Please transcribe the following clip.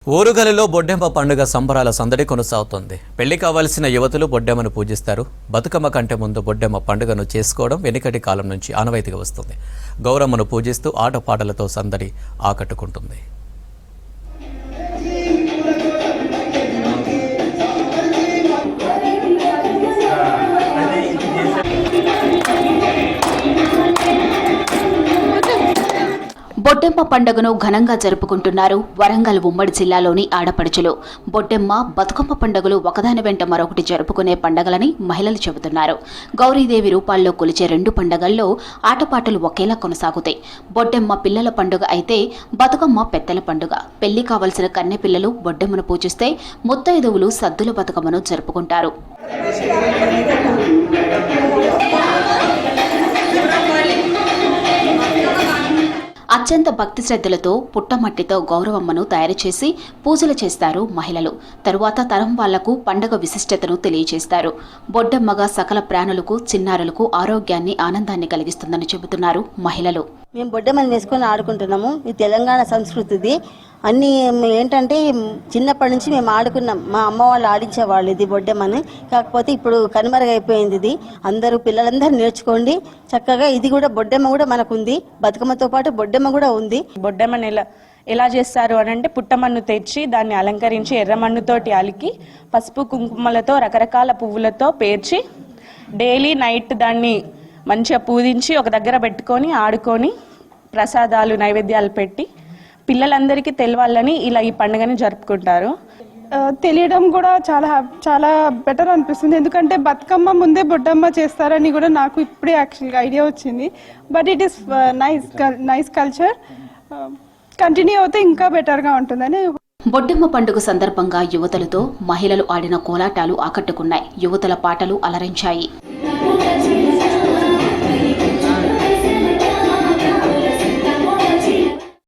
ఓరుగలలో బొడ్డెమ్మ పండుగ సంబరాల సందడి కొనసాగుతోంది. పెళ్లి కావాల్సిన యువతులు బొడ్డెమ్మను పూజిస్తారు. బతుకమ్మ కంటే ముందు బొడ్డెమ్మ పండుగను చేసుకోవడం వెనుకటి కాలం నుంచి ఆనవాయితీగా వస్తుంది. గౌరమ్మను పూజిస్తూ ఆటపాటలతో సందడి ఆకట్టుకుంటుంది. బొడ్డెమ్మ పండుగను ఘనంగా జరుపుకుంటున్నారు వరంగల్ ఉమ్మడి జిల్లాలోని ఆడపడుచులు. బొడ్డెమ్మ, బతుకమ్మ పండుగలు ఒకదాని వెంట మరొకటి జరుపుకునే పండుగలని మహిళలు చెబుతున్నారు. గౌరీదేవి రూపాల్లో కొలిచే రెండు పండుగల్లో ఆటపాటలు ఒకేలా కొనసాగుతాయి. బొడ్డెమ్మ పిల్లల పండుగ అయితే బతుకమ్మ పెద్దల పండుగ. పెళ్లి కావలసిన కన్నె పిల్లలు బొడ్డెమ్మను పూజిస్తే ముత్తైదువులు సద్దుల బతుకమ్మను జరుపుకుంటారు. అత్యంత భక్తి శ్రద్ధలతో పుట్టమట్టితో గౌరవమ్మను తయారు చేసి పూజలు చేస్తారు మహిళలు. తరువాత తరం వాళ్లకు పండగ విశిష్టతను తెలియజేస్తారు. బొడ్డమ్మగా సకల ప్రాణులకు, చిన్నారులకు ఆరోగ్యాన్ని, ఆనందాన్ని కలిగిస్తుందని చెబుతున్నారు మహిళలు. మేము బొడ్డమ్మని వేసుకొని ఆడుకుంటున్నాము. ఈ తెలంగాణ సంస్కృతిది. అన్నీ ఏంటంటే చిన్నప్పటి నుంచి మేము ఆడుకున్నాం. మా అమ్మ వాళ్ళు ఆడించేవాళ్ళు ఇది బొడ్డమ్మని. కాకపోతే ఇప్పుడు కనుమరుగైపోయింది ఇది. అందరూ పిల్లలందరూ నేర్చుకోండి చక్కగా. ఇది కూడా బొడ్డమ్మ కూడా మనకు ఉంది. బతుకమ్మతో పాటు బొడ్డమ్మ కూడా ఉంది. బొడ్డమ్మని ఎలా చేస్తారు అని అంటే పుట్టమన్ను తెచ్చి దాన్ని అలంకరించి ఎర్రమన్నుతోటి అలికి పసుపు కుంకుమలతో రకరకాల పువ్వులతో పేర్చి డైలీ నైట్ దాన్ని మంచిగా పూజించి ఒక దగ్గర పెట్టుకొని ఆడుకొని ప్రసాదాలు నైవేద్యాలు పెట్టి పిల్లలందరికీ తెలవాలని ఇలా ఈ పండుగని జరుపుకుంటారు. తెలియడం కూడా చాలా బెటర్ అనిపిస్తుంది. ఎందుకంటే బతుకమ్మ ముందే బొడ్డమ్మ చేస్తారని కూడా నాకు ఇప్పుడే యాక్చువల్గా ఐడియా వచ్చింది. But it is nice culture. Continue అవుతే ఇంకా బెటర్గా ఉంటుందని. బొడ్డెమ్మ పండుగ సందర్భంగా యువతలతో మహిళలు ఆడిన కోలాటాలు ఆకట్టుకున్నాయి. యువతల పాటలు అలరించాయి.